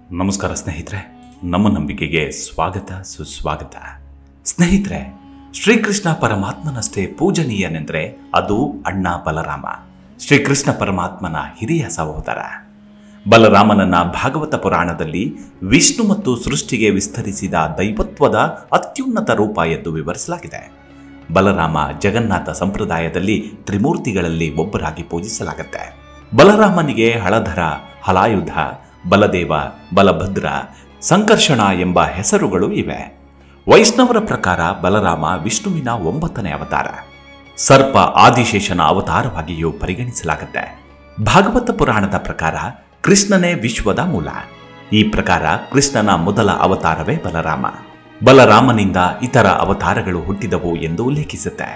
ನಮಸ್ಕಾರ ಸ್ನೇಹಿತರೆ, ನಮ್ಮ ನಂಬಿಕೆಗೆ ಸ್ವಾಗತ ಸುಸ್ವಾಗತ. ಸ್ನೇಹಿತರೆ, ಶ್ರೀಕೃಷ್ಣ ಪರಮಾತ್ಮನಷ್ಟೇ ಪೂಜನೀಯನೆಂದರೆ ಅದು ಅಣ್ಣ ಬಲರಾಮ. ಶ್ರೀಕೃಷ್ಣ ಪರಮಾತ್ಮನ ಹಿರಿಯ ಸಹೋದರ. ಬಲರಾಮನನ್ನ ಭಾಗವತ ಪುರಾಣದಲ್ಲಿ ವಿಷ್ಣು ಮತ್ತು ಸೃಷ್ಟಿಗೆ ವಿಸ್ತರಿಸಿದ ದೈವತ್ವದ ಅತ್ಯುನ್ನತ ರೂಪ ಎಂದು ವಿವರಿಸಲಾಗಿದೆ. ಬಲರಾಮ ಜಗನ್ನಾಥ ಸಂಪ್ರದಾಯದಲ್ಲಿ ತ್ರಿಮೂರ್ತಿಗಳಲ್ಲಿ ಒಬ್ಬರಾಗಿ ಪೂಜಿಸಲಾಗುತ್ತೆ. ಬಲರಾಮನಿಗೆ ಹಳಧರ, ಹಲಾಯುಧ, ಬಲದೇವ, ಬಲಭದ್ರ, ಸಂಕರ್ಷಣ ಎಂಬ ಹೆಸರುಗಳು ಇವೆ. ವೈಷ್ಣವರ ಪ್ರಕಾರ ಬಲರಾಮ ವಿಷ್ಣುವಿನ 9ನೇ ಅವತಾರ. ಸರ್ಪ ಆದಿಶೇಷನ ಅವತಾರವಾಗಿಯೂ ಪರಿಗಣಿಸಲಾಗುತ್ತೆ. ಭಾಗವತ ಪುರಾಣದ ಪ್ರಕಾರ ಕೃಷ್ಣನೇ ವಿಶ್ವದ ಮೂಲ. ಈ ಪ್ರಕಾರ ಕೃಷ್ಣನ ಮೊದಲ ಅವತಾರವೇ ಬಲರಾಮ. ಬಲರಾಮನಿಂದ ಇತರ ಅವತಾರಗಳು ಹುಟ್ಟಿದವು ಎಂದು ಉಲ್ಲೇಖಿಸುತ್ತೆ.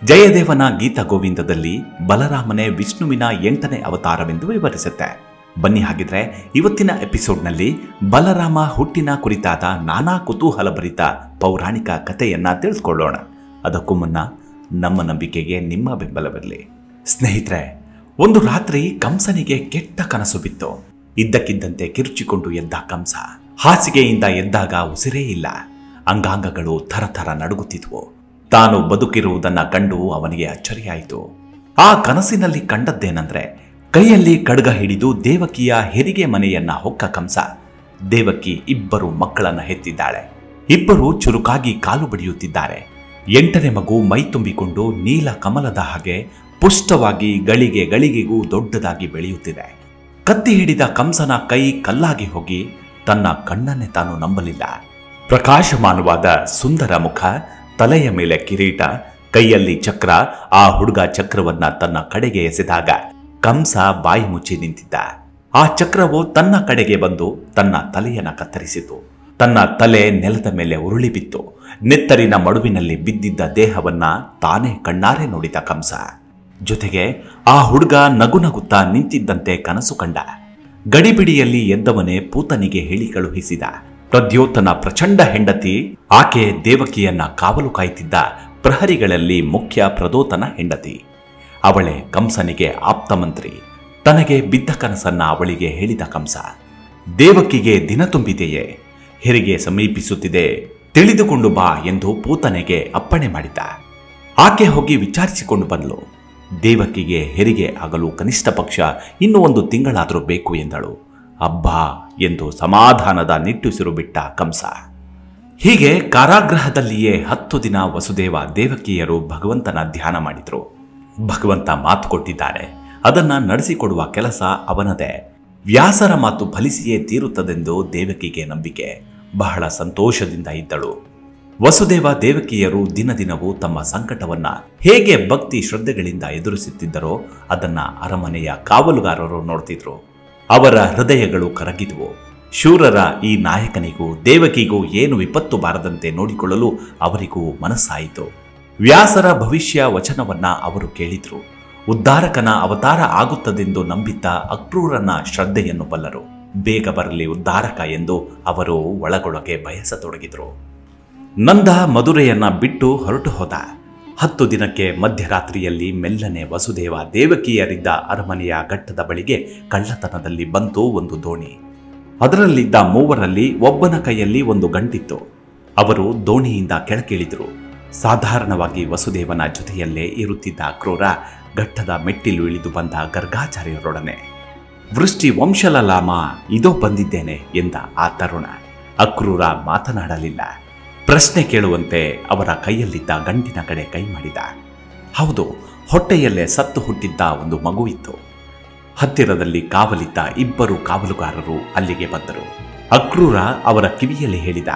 ಜಯದೇವನ ಗೀತ ಗೋವಿಂದದಲ್ಲಿ ಬಲರಾಮನೇ ವಿಷ್ಣುವಿನ 8ನೇ ಅವತಾರವೆಂದು ವಿವರಿಸುತ್ತೆ. ಬನ್ನಿ, ಹಾಗಿದ್ರೆ ಇವತ್ತಿನ ಎಪಿಸೋಡ್ನಲ್ಲಿ ಬಲರಾಮ ಹುಟ್ಟಿನ ಕುರಿತಾದ ನಾನಾ ಕುತೂಹಲಭರಿತ ಪೌರಾಣಿಕ ಕಥೆಯನ್ನ ತಿಳಿದುಕೊಳ್ಳೋಣ. ಅದಕ್ಕೂ ಮುನ್ನ ನಮ್ಮ ನಂಬಿಕೆಗೆ ನಿಮ್ಮ ಬೆಂಬಲವಿರಲಿ. ಸ್ನೇಹಿತರೆ, ಒಂದು ರಾತ್ರಿ ಕಂಸನಿಗೆ ಕೆಟ್ಟ ಕನಸು ಬಿತ್ತು. ಇದ್ದಕ್ಕಿದ್ದಂತೆ ಕಿರುಚಿಕೊಂಡು ಎದ್ದ ಕಂಸ. ಹಾಸಿಗೆಯಿಂದ ಎದ್ದಾಗ ಉಸಿರೇ ಇಲ್ಲ. ಅಂಗಾಂಗಗಳು ಥರಥರ ನಡುಗುತ್ತಿದ್ವು. ತಾನು ಬದುಕಿರುವುದನ್ನ ಕಂಡು ಅವನಿಗೆ ಅಚ್ಚರಿಯಾಯಿತು. ಆ ಕನಸಿನಲ್ಲಿ ಕಂಡದ್ದೇನೆಂದ್ರೆ, ಕೈಯಲ್ಲಿ ಖಡ್ಗ ಹಿಡಿದು ದೇವಕಿಯ ಹೆರಿಗೆ ಮನೆಯನ್ನ ಹೊಕ್ಕ ಕಂಸ. ದೇವಕಿ 2 ಮಕ್ಕಳನ್ನ ಹೆತ್ತಿದ್ದಾಳೆ. 2 ಚುರುಕಾಗಿ ಕಾಲು ಬಡಿಯುತ್ತಿದ್ದಾರೆ. 8ನೇ ಮಗು ಮೈ ತುಂಬಿಕೊಂಡು ನೀಲ ಕಮಲದ ಹಾಗೆ ಪುಷ್ಟವಾಗಿ ಗಳಿಗೆ ಗಳಿಗೆಗೂ ದೊಡ್ಡದಾಗಿ ಬೆಳೆಯುತ್ತಿದೆ. ಕತ್ತಿ ಹಿಡಿದ ಕಂಸನ ಕೈ ಕಲ್ಲಾಗಿ ಹೋಗಿ ತನ್ನ ಕಣ್ಣನ್ನೇ ತಾನು ನಂಬಲಿಲ್ಲ. ಪ್ರಕಾಶಮಾನವಾದ ಸುಂದರ ಮುಖ, ತಲೆಯ ಮೇಲೆ ಕಿರೀಟ, ಕೈಯಲ್ಲಿ ಚಕ್ರ. ಆ ಹುಡುಗ ಚಕ್ರವನ್ನ ತನ್ನ ಕಡೆಗೆ ಎಸೆದಾಗ ಕಂಸ ಬಾಯಿ ಮುಚ್ಚಿ ನಿಂತಿದ್ದ. ಆ ಚಕ್ರವು ತನ್ನ ಕಡೆಗೆ ಬಂದು ತನ್ನ ತಲೆಯನ್ನ ಕತ್ತರಿಸಿತು. ತನ್ನ ತಲೆ ನೆಲದ ಮೇಲೆ ಉರುಳಿ ಬಿತ್ತು. ನೆತ್ತರಿನ ಮಡುವಿನಲ್ಲಿ ಬಿದ್ದಿದ್ದ ದೇಹವನ್ನ ತಾನೇ ಕಣ್ಣಾರೆ ನೋಡಿದ ಕಂಸ. ಜೊತೆಗೆ ಆ ಹುಡುಗ ನಗುನಗುತ್ತಾ ನಿಂತಿದ್ದಂತೆ ಕನಸು ಕಂಡ. ಗಡಿಬಿಡಿಯಲ್ಲಿ ಎದ್ದವನೇ ಪೂತನಿಗೆ ಹೇಳಿ ಕಳುಹಿಸಿದ. ಪ್ರದ್ಯೋತನ ಪ್ರಚಂಡ ಹೆಂಡತಿ, ಆಕೆ ದೇವಕಿಯನ್ನ ಕಾವಲು ಕಾಯ್ತಿದ್ದ ಪ್ರಹರಿಗಳಲ್ಲಿ ಮುಖ್ಯ ಪ್ರದೋತನ ಹೆಂಡತಿ. ಅವಳೇ ಕಂಸನಿಗೆ ಆಪ್ತ ಮಂತ್ರಿ. ತನಗೆ ಬಿದ್ದ ಕನಸನ್ನ ಅವಳಿಗೆ ಹೇಳಿದ ಕಂಸ. ದೇವಕಿಗೆ ದಿನ ತುಂಬಿದೆಯೇ, ಹೆರಿಗೆ ಸಮೀಪಿಸುತ್ತಿದೆ, ತಿಳಿದುಕೊಂಡು ಬಾ ಎಂದು ಪೂತನೆಗೆ ಅಪ್ಪಣೆ ಮಾಡಿದ. ಆಕೆ ಹೋಗಿ ವಿಚಾರಿಸಿಕೊಂಡು ಬಂದಳು. ದೇವಕಿಗೆ ಹೆರಿಗೆ ಆಗಲು ಕನಿಷ್ಠ ಪಕ್ಷ ಇನ್ನೂ 1 ತಿಂಗಳಾದರೂ ಬೇಕು ಎಂದಳು. ಅಬ್ಬಾ ಎಂದು ಸಮಾಧಾನದ ನಿಟ್ಟುಸಿರು ಬಿಟ್ಟ ಕಂಸ. ಹೀಗೆ ಕಾರಾಗೃಹದಲ್ಲಿಯೇ 10 ದಿನ ವಸುದೇವ ದೇವಕಿಯರು ಭಗವಂತನ ಧ್ಯಾನ ಮಾಡಿದ್ರು. ಭಗವಂತ ಮಾತು ಕೊಟ್ಟಿದ್ದಾರೆ, ಅದನ್ನ ನಡೆಸಿಕೊಡುವ ಕೆಲಸ ಅವನದೇ. ವ್ಯಾಸರ ಮಾತು ಫಲಿಸಿಯೇ ತೀರುತ್ತದೆಂದು ದೇವಕಿಗೆ ನಂಬಿಕೆ. ಬಹಳ ಸಂತೋಷದಿಂದ ಇದ್ದಳು. ವಸುದೇವ ದೇವಕಿಯರು ದಿನದಿನವೂ ತಮ್ಮ ಸಂಕಟವನ್ನ ಹೇಗೆ ಭಕ್ತಿ ಶ್ರದ್ಧೆಗಳಿಂದ ಎದುರಿಸುತ್ತಿದ್ದರೋ ಅದನ್ನ ಅರಮನೆಯ ಕಾವಲುಗಾರರು ನೋಡ್ತಿದ್ರು. ಅವರ ಹೃದಯಗಳು ಕರಗಿದ್ವು. ಶೂರರ ಈ ನಾಯಕನಿಗೂ ದೇವಕಿಗೂ ಏನು ವಿಪತ್ತು ಬಾರದಂತೆ ನೋಡಿಕೊಳ್ಳಲು ಅವರಿಗೂ ಮನಸ್ಸಾಯಿತು. ವ್ಯಾಸರ ಭವಿಷ್ಯ ವಚನವನ್ನ ಅವರು ಕೇಳಿದ್ರು. ಉದ್ಧಾರಕನ ಅವತಾರ ಆಗುತ್ತದೆಂದು ನಂಬಿದ್ದ ಅಕ್ರೂರನ ಶ್ರದ್ಧೆಯನ್ನು ಬಲ್ಲರು. ಬೇಗ ಬರಲಿ ಉದ್ಧಾರಕ ಎಂದು ಅವರು ಒಳಗೊಳಗೆ ಬಯಸತೊಡಗಿದ್ರು. ನಂದ ಮಧುರೆಯನ್ನ ಬಿಟ್ಟು ಹೊರಟು ಹೋದ. 10 ದಿನಕ್ಕೆ ಮಧ್ಯರಾತ್ರಿಯಲ್ಲಿ ಮೆಲ್ಲನೆ ವಸುದೇವ ದೇವಕಿಯರಿದ್ದ ಅರಮನೆಯ ಘಟ್ಟದ ಬಳಿಗೆ ಕಳ್ಳತನದಲ್ಲಿ ಬಂತು ಒಂದು ದೋಣಿ. ಅದರಲ್ಲಿದ್ದ 3ರಲ್ಲಿ ಒಬ್ಬನ ಕೈಯಲ್ಲಿ ಒಂದು ಗಂಟಿತ್ತು. ಅವರು ದೋಣಿಯಿಂದ ಕೆಳಗಿಳಿದ್ರು. ಸಾಧಾರಣವಾಗಿ ವಸುದೇವನ ಜೊತೆಯಲ್ಲೇ ಇರುತ್ತಿದ್ದ ಅಕ್ರೂರ ಘಟ್ಟದ ಮೆಟ್ಟಿಲು ಇಳಿದು ಬಂದ ಗರ್ಗಾಚಾರ್ಯರೊಡನೆ. ವೃಷ್ಟಿ ವಂಶಲಲಾಮ, ಇದೋ ಬಂದಿದ್ದೇನೆ ಎಂದ ಆ ತರುಣ. ಅಕ್ರೂರ ಮಾತನಾಡಲಿಲ್ಲ. ಪ್ರಶ್ನೆ ಕೇಳುವಂತೆ ಅವರ ಕೈಯಲ್ಲಿದ್ದ ಗಂಟಿನ ಕಡೆ ಕೈ ಮಾಡಿದ. ಹೌದು, ಹೊಟ್ಟೆಯಲ್ಲೇ ಸತ್ತು ಹುಟ್ಟಿದ್ದ ಒಂದು ಮಗು ಇತ್ತು. ಹತ್ತಿರದಲ್ಲಿ ಕಾವಲಿದ್ದ 2 ಕಾವಲುಗಾರರು ಅಲ್ಲಿಗೆ ಬಂದರು. ಅಕ್ರೂರ ಅವರ ಕಿವಿಯಲ್ಲಿ ಹೇಳಿದ,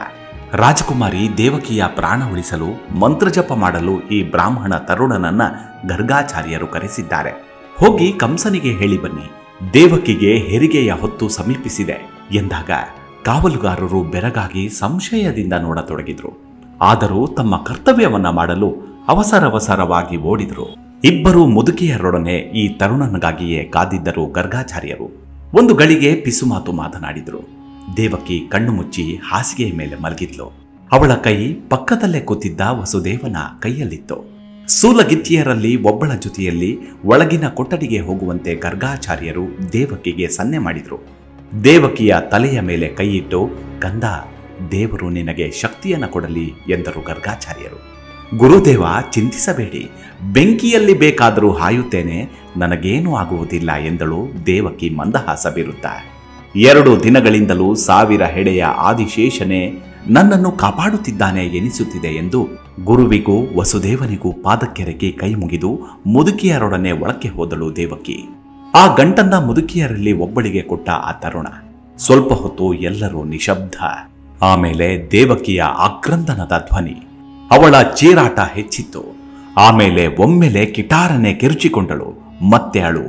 ರಾಜಕುಮಾರಿ ದೇವಕಿಯ ಪ್ರಾಣ ಉಳಿಸಲು ಮಂತ್ರಜಪ ಮಾಡಲು ಈ ಬ್ರಾಹ್ಮಣ ತರುಣನನ್ನ ಗರ್ಗಾಚಾರ್ಯರು ಕರೆಸಿದ್ದಾರೆ. ಹೋಗಿ ಕಂಸನಿಗೆ ಹೇಳಿ ಬನ್ನಿ, ದೇವಕಿಗೆ ಹೆರಿಗೆಯ ಹೊತ್ತು ಸಮೀಪಿಸಿದೆ ಎಂದಾಗ ಕಾವಲುಗಾರರು ಬೆರಗಾಗಿ ಸಂಶಯದಿಂದ ನೋಡತೊಡಗಿದ್ರು. ಆದರೂ ತಮ್ಮ ಕರ್ತವ್ಯವನ್ನ ಮಾಡಲು ಅವಸರವಾಗಿ ಓಡಿದ್ರು. 2 ಮುದುಕಿಯರೊಡನೆ ಈ ತರುಣನಿಗಾಗಿಯೇ ಕಾದಿದ್ದರು ಗರ್ಗಾಚಾರ್ಯರು. ಒಂದು ಗಳಿಗೆ ಪಿಸುಮಾತು ಮಾತನಾಡಿದ್ರು. ದೇವಕಿ ಕಣ್ಣು ಮುಚ್ಚಿ ಹಾಸಿಗೆಯ ಮೇಲೆ ಮಲಗಿದ್ಲು. ಅವಳ ಕೈ ಪಕ್ಕದಲ್ಲೇ ಕೂತಿದ್ದ ವಸುದೇವನ ಕೈಯಲ್ಲಿತ್ತು. ಸೂಲಗಿತ್ತಿಯರಲ್ಲಿ ಒಬ್ಬಳ ಜೊತೆಯಲ್ಲಿ ಒಳಗಿನ ಕೊಠಡಿಗೆ ಹೋಗುವಂತೆ ಗರ್ಗಾಚಾರ್ಯರು ದೇವಕಿಗೆ ಸನ್ನೆ ಮಾಡಿದ್ರು. ದೇವಕಿಯ ತಲೆಯ ಮೇಲೆ ಕೈಯಿಟ್ಟು, ಕಂದ, ದೇವರು ನಿನಗೆ ಶಕ್ತಿಯನ್ನು ಕೊಡಲಿ ಎಂದರು ಗರ್ಗಾಚಾರ್ಯರು. ಗುರುದೇವ, ಚಿಂತಿಸಬೇಡಿ, ಬೆಂಕಿಯಲ್ಲಿ ಬೇಕಾದರೂ ಹಾಯುತ್ತೇನೆ, ನನಗೇನೂ ಆಗುವುದಿಲ್ಲ ಎಂದಳು ದೇವಕಿ ಮಂದಹಾಸ ಬೀರುತ್ತಾ. 2 ದಿನಗಳಿಂದಲೂ 1000 ಹೆಡೆಯ ಆದಿಶೇಷನೇ ನನ್ನನ್ನು ಕಾಪಾಡುತ್ತಿದ್ದಾನೆ ಎನಿಸುತ್ತಿದೆ ಎಂದು ಗುರುವಿಗೂ ವಸುದೇವನಿಗೂ ಪಾದಕ್ಕೆರಗಿ ಕೈ ಮುಗಿದು ಮುದುಕಿಯರೊಡನೆ ಒಳಕ್ಕೆ ಹೋದಳು ದೇವಕಿ. ಆ ಗಂಟನ್ನ ಮುದುಕಿಯರಲ್ಲಿ ಒಬ್ಬಳಿಗೆ ಕೊಟ್ಟ ಆ ತರುಣ. ಸ್ವಲ್ಪ ಹೊತ್ತು ಎಲ್ಲರೂ ನಿಶಬ್ದ. ಆಮೇಲೆ ದೇವಕಿಯ ಆಕ್ರಂದನದ ಧ್ವನಿ, ಅವಳ ಚೀರಾಟ ಹೆಚ್ಚಿತ್ತು. ಆಮೇಲೆ ಒಮ್ಮೆಲೆ ಕಿಟಾರನೆ ಕಿರುಚಿಕೊಂಡಳು. ಮತ್ತೆ ಅಳು.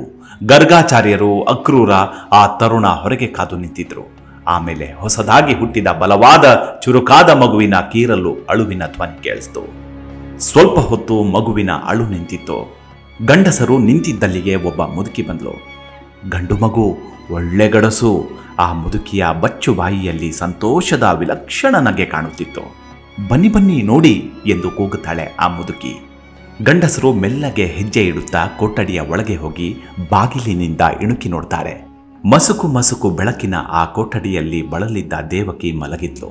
ಗರ್ಗಾಚಾರ್ಯರು, ಅಕ್ರೂರ, ಆ ತರುಣ ಹೊರಗೆ ಕಾದು ನಿಂತಿದ್ರು. ಆಮೇಲೆ ಹೊಸದಾಗಿ ಹುಟ್ಟಿದ ಬಲವಾದ ಚುರುಕಾದ ಮಗುವಿನ ಕೀರಲು ಅಳುವಿನ ಧ್ವನಿ ಕೇಳಿಸ್ತು. ಸ್ವಲ್ಪ ಹೊತ್ತು ಮಗುವಿನ ಅಳು ನಿಂತಿತ್ತು. ಗಂಡಸರು ನಿಂತಿದ್ದಲ್ಲಿಗೆ ಒಬ್ಬ ಮುದುಕಿ ಬಂದ್ಲು. ಗಂಡು ಮಗು, ಒಳ್ಳೆ ಗಡಸು. ಆ ಮುದುಕಿಯ ಬಚ್ಚು ಬಾಯಿಯಲ್ಲಿ ಸಂತೋಷದ ವಿಲಕ್ಷಣ ನಗೆ ಕಾಣುತ್ತಿತ್ತು. ಬನ್ನಿ ಬನ್ನಿ ನೋಡಿ ಎಂದು ಕೂಗುತ್ತಾಳೆ ಆ ಮುದುಕಿ. ಗಂಡಸರು ಮೆಲ್ಲಗೆ ಹೆಜ್ಜೆ ಇಡುತ್ತಾ ಕೊಠಡಿಯ ಒಳಗೆ ಹೋಗಿ ಬಾಗಿಲಿನಿಂದ ಇಣುಕಿ ನೋಡ್ತಾರೆ. ಮಸುಕು ಮಸುಕು ಬೆಳಕಿನ ಆ ಕೊಠಡಿಯಲ್ಲಿ ಬಳಲಿದ್ದ ದೇವಕಿ ಮಲಗಿದ್ಲು.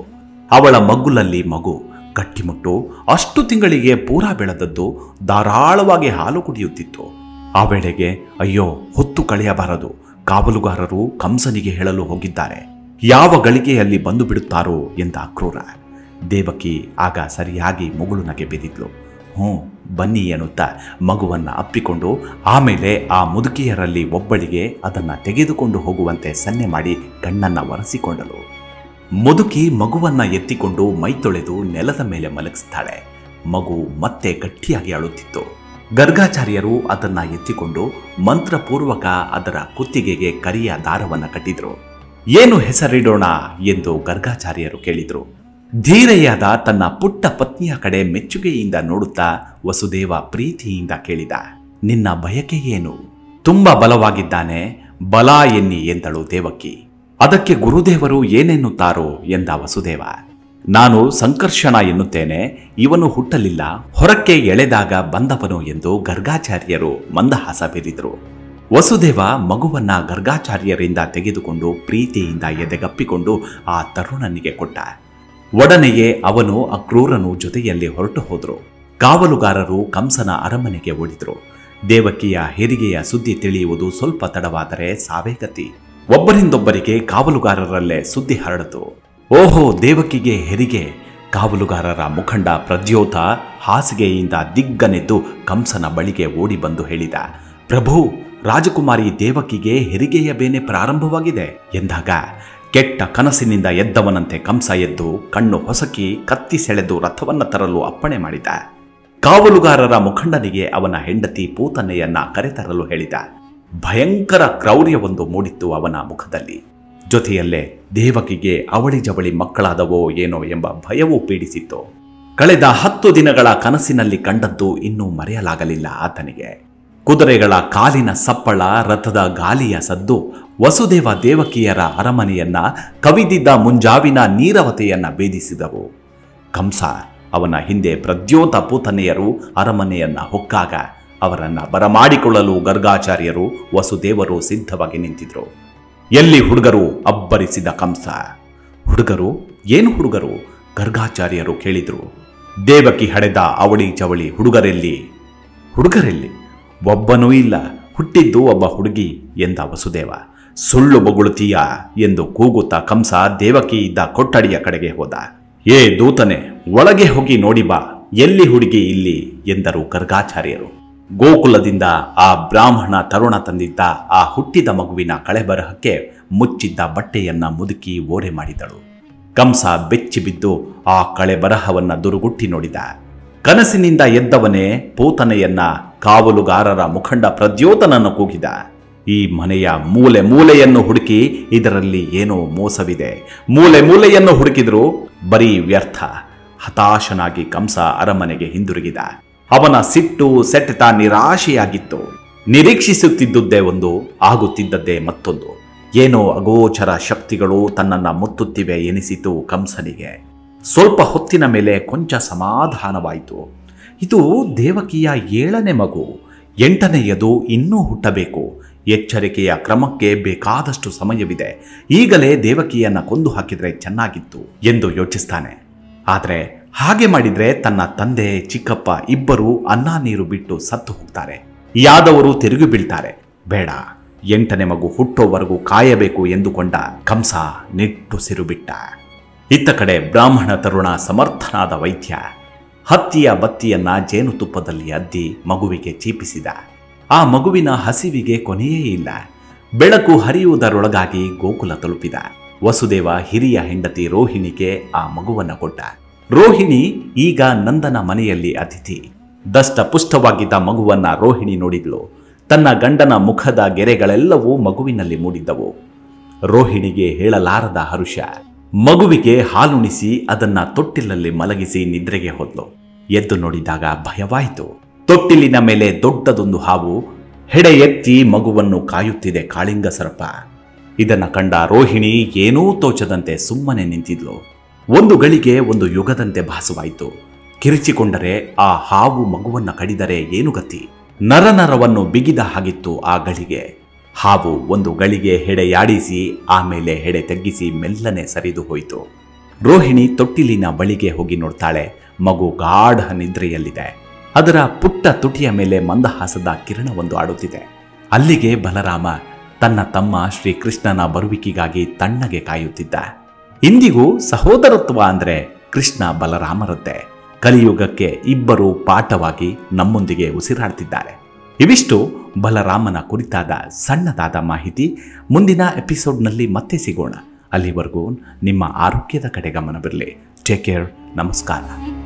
ಅವಳ ಮಗ್ಗುಲಲ್ಲಿ ಮಗು ಗಟ್ಟಿಮುಟ್ಟು, ಅಷ್ಟು ತಿಂಗಳಿಗೆ ಪೂರಾ ಬೆಳೆದದ್ದು, ಧಾರಾಳವಾಗಿ ಹಾಲು ಕುಡಿಯುತ್ತಿತ್ತು. ಆ ವೇಳೆಗೆ ಅಯ್ಯೋ, ಹೊತ್ತು ಕಳೆಯಬಾರದು, ಕಾವಲುಗಾರರು ಕಂಸನಿಗೆ ಹೇಳಲು ಹೋಗಿದ್ದಾರೆ, ಯಾವ ಗಳಿಗೆಯಲ್ಲಿ ಬಂದು ಬಿಡುತ್ತಾರೋ ಎಂದ ಅಕ್ರೂರ. ದೇವಕಿ ಆಗ ಸರಿಯಾಗಿ ಮುಗುಳು ನಗೆ ಬಿದ್ದಿದ್ಲು. ಬನ್ನಿ ಎನ್ನುತ್ತಾ ಮಗುವನ್ನ ಅಪ್ಪಿಕೊಂಡು ಆಮೇಲೆ ಆ ಮುದುಕಿಯರಲ್ಲಿ ಒಬ್ಬಳಿಗೆ ಅದನ್ನ ತೆಗೆದುಕೊಂಡು ಹೋಗುವಂತೆ ಸನ್ನೆ ಮಾಡಿ ಕಣ್ಣನ್ನ ಒರೆಸಿಕೊಂಡಳು. ಮುದುಕಿ ಮಗುವನ್ನ ಎತ್ತಿಕೊಂಡು ಮೈ ತೊಳೆದು ನೆಲದ ಮೇಲೆ ಮಲಗಿಸ್ತಾಳೆ. ಮಗು ಮತ್ತೆ ಗಟ್ಟಿಯಾಗಿ ಅಳುತ್ತಿತ್ತು. ಗರ್ಗಾಚಾರ್ಯರು ಅದನ್ನ ಎತ್ತಿಕೊಂಡು ಮಂತ್ರಪೂರ್ವಕ ಅದರ ಕುತ್ತಿಗೆಗೆ ಕರಿಯ ದಾರವನ್ನ ಕಟ್ಟಿದ್ರು. ಏನು ಹೆಸರಿಡೋಣ ಎಂದು ಗರ್ಗಾಚಾರ್ಯರು ಕೇಳಿದ್ರು. ಧೀರೆಯಾದ ತನ್ನ ಪುಟ್ಟ ಪತ್ನಿಯ ಕಡೆ ಮೆಚ್ಚುಗೆಯಿಂದ ನೋಡುತ್ತಾ ವಸುದೇವ ಪ್ರೀತಿಯಿಂದ ಕೇಳಿದ, ನಿನ್ನ ಬಯಕೆ ಏನು? ತುಂಬಾ ಬಲವಾಗಿದ್ದಾನೆ, ಬಲ ಎನ್ನಿ ಎಂದಳು ದೇವಕಿ. ಅದಕ್ಕೆ ಗುರುದೇವರು ಏನೆನ್ನುತ್ತಾರೋ ಎಂದ ವಸುದೇವ. ನಾನು ಸಂಕರ್ಷಣ ಎನ್ನುತ್ತೇನೆ, ಇವನು ಹುಟ್ಟಲಿಲ್ಲ, ಹೊರಕ್ಕೆ ಎಳೆದಾಗ ಬಂದವನು ಎಂದು ಗರ್ಗಾಚಾರ್ಯರು ಮಂದಹಾಸ ಬೀರಿದರು. ವಸುದೇವ ಮಗುವನ್ನ ಗರ್ಗಾಚಾರ್ಯರಿಂದ ತೆಗೆದುಕೊಂಡು ಪ್ರೀತಿಯಿಂದ ಎದೆಗಪ್ಪಿಕೊಂಡು ಆ ತರುಣನಿಗೆ ಕೊಟ್ಟ. ಒಡನೆಯೇ ಅವನು ಅಕ್ರೂರನು ಜೊತೆಯಲ್ಲಿ ಹೊರಟು ಹೋದರು. ಕಾವಲುಗಾರರು ಕಂಸನ ಅರಮನೆಗೆ ಓಡಿದ್ರು. ದೇವಕಿಯ ಹೆರಿಗೆಯ ಸುದ್ದಿ ತಿಳಿಯುವುದು ಸ್ವಲ್ಪ ತಡವಾದರೆ ಸಾವೇ ಗತಿ. ಒಬ್ಬರಿಂದೊಬ್ಬರಿಗೆ ಕಾವಲುಗಾರರಲ್ಲೇ ಸುದ್ದಿ ಹರಡಿತು. ಓಹೋ, ದೇವಕಿಗೆ ಹೆರಿಗೆ! ಕಾವಲುಗಾರರ ಮುಖಂಡ ಪ್ರದ್ಯೋತ ಹಾಸಿಗೆಯಿಂದ ದಿಗ್ಗನೆದ್ದು ಕಂಸನ ಬಳಿಗೆ ಓಡಿ ಬಂದು ಹೇಳಿದ, ಪ್ರಭು, ರಾಜಕುಮಾರಿ ದೇವಕಿಗೆ ಹೆರಿಗೆಯ ಬೇನೆ ಪ್ರಾರಂಭವಾಗಿದೆ ಎಂದಾಗ ಕೆಟ್ಟ ಕನಸಿನಿಂದ ಎದ್ದವನಂತೆ ಕಂಸ ಎದ್ದು ಕಣ್ಣು ಹೊಸಕಿ ಕತ್ತಿ ಸೆಳೆದು ರಥವನ್ನ ತರಲು ಅಪ್ಪಣೆ ಮಾಡಿದ. ಕಾವಲುಗಾರರ ಮುಖಂಡನಿಗೆ ಅವನ ಹೆಂಡತಿ ಪೂತನೆಯನ್ನ ಕರೆತರಲು ಹೇಳಿದ. ಭಯಂಕರ ಕ್ರೌರ್ಯವೊಂದು ಮೂಡಿತ್ತು ಅವನ ಮುಖದಲ್ಲಿ. ಜೊತೆಯಲ್ಲೇ ದೇವಕಿಗೆ ಅವಳಿ ಜವಳಿ ಮಕ್ಕಳಾದವೋ ಏನೋ ಎಂಬ ಭಯವೂ ಪೀಡಿಸಿತ್ತು. ಕಳೆದ 10 ದಿನಗಳ ಕನಸಿನಲ್ಲಿ ಕಂಡದ್ದು ಇನ್ನೂ ಮರೆಯಲಾಗಲಿಲ್ಲ ಆತನಿಗೆ. ಕುದುರೆಗಳ ಕಾಲಿನ ಸಪ್ಪಳ, ರಥದ ಗಾಲಿಯ ಸದ್ದು ವಸುದೇವ ದೇವಕಿಯರ ಅರಮನೆಯನ್ನ ಕವಿದಿದ್ದ ಮುಂಜಾವಿನ ನೀರವತೆಯನ್ನ ಭೇದಿಸಿದವು. ಕಂಸ, ಅವನ ಹಿಂದೆ ಪ್ರದ್ಯೋತ ಪೂತನೆಯರು ಅರಮನೆಯನ್ನ ಹೊಕ್ಕಾಗ ಅವರನ್ನ ಬರಮಾಡಿಕೊಳ್ಳಲು ಗರ್ಗಾಚಾರ್ಯರು, ವಸುದೇವರು ಸಿದ್ಧವಾಗಿ ನಿಂತಿದ್ರು. ಎಲ್ಲಿ ಹುಡುಗರು? ಅಬ್ಬರಿಸಿದ ಕಂಸ. ಹುಡುಗರು? ಏನು ಹುಡುಗರು? ಗರ್ಗಾಚಾರ್ಯರು ಕೇಳಿದ್ರು. ದೇವಕಿ ಹಡೆದ ಅವಳಿ ಚವಳಿ ಹುಡುಗರೆಲ್ಲಿ? ಹುಡುಗರೆಲ್ಲಿ? ಒಬ್ಬನೂ ಇಲ್ಲ, ಹುಟ್ಟಿದ್ದು ಒಬ್ಬ ಹುಡುಗಿ ಎಂದ ವಸುದೇವ. ಸುಳ್ಳು ಬೊಗಳುತ್ತೀಯ ಎಂದು ಕೂಗುತ್ತಾ ಕಂಸ ದೇವಕಿ ಇದ್ದ ಕೊಠಡಿಯ ಕಡೆಗೆ ಹೋದ. ಏ ದೂತನೆ, ಒಳಗೆ ಹೋಗಿ ನೋಡಿ ಬಾ, ಎಲ್ಲಿ ಹುಡುಗಿ ಇಲ್ಲಿ ಎಂದರು ಗರ್ಗಾಚಾರ್ಯರು. ಗೋಕುಲದಿಂದ ಆ ಬ್ರಾಹ್ಮಣ ತರುಣ ತಂದಿದ್ದ ಆ ಹುಟ್ಟಿದ ಮಗುವಿನ ಕಳೆಬರಹಕ್ಕೆ ಮುಚ್ಚಿದ್ದ ಬಟ್ಟೆಯನ್ನ ಮುದುಕಿ ಓರೆ ಮಾಡಿದಳು. ಕಂಸ ಬೆಚ್ಚಿ ಬಿದ್ದು ಆ ಕಳೆಬರಹವನ್ನ ದುರುಗುಟ್ಟಿ ನೋಡಿದ. ಕನಸಿನಿಂದ ಎದ್ದವನೇ ಪೂತನೆಯನ್ನ, ಕಾವಲುಗಾರರ ಮುಖಂಡ ಪ್ರದ್ಯೋತನನ್ನು ಕೂಗಿದ. ಈ ಮನೆಯ ಮೂಲೆ ಮೂಲೆಯನ್ನು ಹುಡುಕಿ ಇದರಲ್ಲಿ ಏನೋ ಮೋಸವಿದೆ. ಮೂಲೆ ಮೂಲೆಯನ್ನು ಹುಡುಕಿದ್ರು ಬರೀ ವ್ಯರ್ಥ. ಹತಾಶನಾಗಿ ಕಂಸ ಅರಮನೆಗೆ ಹಿಂದಿರುಗಿದ. ಅವನ ಸಿಟ್ಟು, ಸೆಟೆತ ನಿರಾಶೆಯಾಗಿತ್ತು. ನಿರೀಕ್ಷಿಸುತ್ತಿದ್ದುದೇ ಒಂದು, ಆಗುತ್ತಿದ್ದದ್ದೇ ಮತ್ತೊಂದು. ಏನೋ ಅಗೋಚರ ಶಕ್ತಿಗಳು ತನ್ನನ್ನ ಮುತ್ತುತ್ತಿವೆ ಎನಿಸಿತು ಕಂಸನಿಗೆ. ಸ್ವಲ್ಪ ಹೊತ್ತಿನ ಮೇಲೆ ಕೊಂಚ ಸಮಾಧಾನವಾಯಿತು. ಇದು ದೇವಕಿಯ 7ನೇ ಮಗು, 8ನೇಯದು ಇನ್ನೂ ಹುಟ್ಟಬೇಕು. ಎಚ್ಚರಿಕೆಯ ಕ್ರಮಕ್ಕೆ ಬೇಕಾದಷ್ಟು ಸಮಯವಿದೆ, ಈಗಲೇ ದೇವಕಿಯನ್ನ ಕೊಂದು ಹಾಕಿದ್ರೆ ಚೆನ್ನಾಗಿತ್ತು ಎಂದು ಯೋಚಿಸ್ತಾನೆ. ಆದರೆ ಹಾಗೆ ಮಾಡಿದ್ರೆ ತನ್ನ ತಂದೆ ಚಿಕ್ಕಪ್ಪ ಇಬ್ಬರು ಅನ್ನ ನೀರು ಬಿಟ್ಟು ಸತ್ತು ಹೋಗ್ತಾರೆ. ಯಾದವರು ತಿರುಗಿ ಬೀಳ್ತಾರೆ. ಬೇಡ, 8ನೇ ಮಗು ಹುಟ್ಟೋವರೆಗೂ ಕಾಯಬೇಕು ಎಂದುಕೊಂಡ ಕಂಸ ನಿಟ್ಟುಸಿರು ಬಿಟ್ಟ. ಇತ್ತ ಕಡೆ ಬ್ರಾಹ್ಮಣ ತರುಣ ಸಮರ್ಥನಾದ ವೈದ್ಯ ಹತ್ತಿಯ ಬತ್ತಿಯನ್ನ ಜೇನುತುಪ್ಪದಲ್ಲಿ ಅದ್ದಿ ಮಗುವಿಗೆ ಚೀಪಿಸಿದ. ಆ ಮಗುವಿನ ಹಸಿವಿಗೆ ಕೊನೆಯೇ ಇಲ್ಲ. ಬೆಳಕು ಹರಿಯುವುದರೊಳಗಾಗಿ ಗೋಕುಲ ತಲುಪಿದ. ವಸುದೇವ ಹಿರಿಯ ಹೆಂಡತಿ ರೋಹಿಣಿಗೆ ಆ ಮಗುವನ್ನು ಕೊಟ್ಟ. ರೋಹಿಣಿ ಈಗ ನಂದನ ಮನೆಯಲ್ಲಿ ಅತಿಥಿ. ದಷ್ಟಪುಷ್ಟವಾಗಿದ್ದ ಮಗುವನ್ನ ರೋಹಿಣಿ ನೋಡಿದ್ಲು. ತನ್ನ ಗಂಡನ ಮುಖದ ಗೆರೆಗಳೆಲ್ಲವೂ ಮಗುವಿನಲ್ಲಿ ಮೂಡಿದ್ದವು. ರೋಹಿಣಿಗೆ ಹೇಳಲಾರದ ಹರುಷ. ಮಗುವಿಗೆ ಹಾಲುಣಿಸಿ ಅದನ್ನ ತೊಟ್ಟಿಲಲ್ಲಿ ಮಲಗಿಸಿ ನಿದ್ರೆಗೆ ಹೋದ್ಲು. ಎದ್ದು ನೋಡಿದಾಗ ಭಯವಾಯಿತು. ತೊಟ್ಟಿಲಿನ ಮೇಲೆ ದೊಡ್ಡದೊಂದು ಹಾವು ಹೆಡೆ ಎತ್ತಿ ಮಗುವನ್ನು ಕಾಯುತ್ತಿದೆ ಕಾಳಿಂಗ ಸರ್ಪ. ಇದನ್ನ ಕಂಡ ರೋಹಿಣಿ ಏನೂ ತೋಚದಂತೆ ಸುಮ್ಮನೆ ನಿಂತಿದ್ಲು. ಒಂದು ಗಳಿಗೆ ಒಂದು ಯುಗದಂತೆ ಭಾಸವಾಯಿತು. ಕಿರಿಚಿಕೊಂಡರೆ ಆ ಹಾವು ಮಗುವನ್ನ ಕಡಿದರೆ ಏನು ಗತಿ? ನರನರವನ್ನು ಬಿಗಿದ ಹಾಗಿತ್ತು ಆ ಗಳಿಗೆ. ಹಾವು ಒಂದು ಗಳಿಗೆ ಹೆಡೆಯಾಡಿಸಿ ಆಮೇಲೆ ಹೆಡೆ ತಗ್ಗಿಸಿ ಮೆಲ್ಲನೆ ಸರಿದು ಹೋಯಿತು. ರೋಹಿಣಿ ತೊಟ್ಟಿಲಿನ ಬಳಿಗೆ ಹೋಗಿ ನೋಡ್ತಾಳೆ. ಮಗು ಗಾಢ ನಿದ್ರೆಯಲ್ಲಿದೆ. ಅದರ ಪುಟ್ಟ ತುಟಿಯ ಮೇಲೆ ಮಂದಹಾಸದ ಕಿರಣವೊಂದು ಆಡುತ್ತಿದೆ. ಅಲ್ಲಿಗೆ ಬಲರಾಮ ತನ್ನ ತಮ್ಮ ಶ್ರೀಕೃಷ್ಣನ ಬರುವಿಕೆಗಾಗಿ ತಣ್ಣಗೆ ಕಾಯುತ್ತಿದ್ದ. ಇಂದಿಗೂ ಸಹೋದರತ್ವ ಅಂದ್ರೆ ಕೃಷ್ಣ ಬಲರಾಮರದ್ದೇ. ಕಲಿಯುಗಕ್ಕೆ ಇಬ್ಬರು ಪಾಠವಾಗಿ ನಮ್ಮೊಂದಿಗೆ ಉಸಿರಾಡ್ತಿದ್ದಾರೆ. ಇವಿಷ್ಟು ಬಲರಾಮನ ಕುರಿತಾದ ಸಣ್ಣದಾದ ಮಾಹಿತಿ. ಮುಂದಿನ ಎಪಿಸೋಡ್ನಲ್ಲಿ ಮತ್ತೆ ಸಿಗೋಣ. ಅಲ್ಲಿವರೆಗೂ ನಿಮ್ಮ ಆರೋಗ್ಯದ ಕಡೆ ಗಮನವಿರಲಿ. Take care. ನಮಸ್ಕಾರ.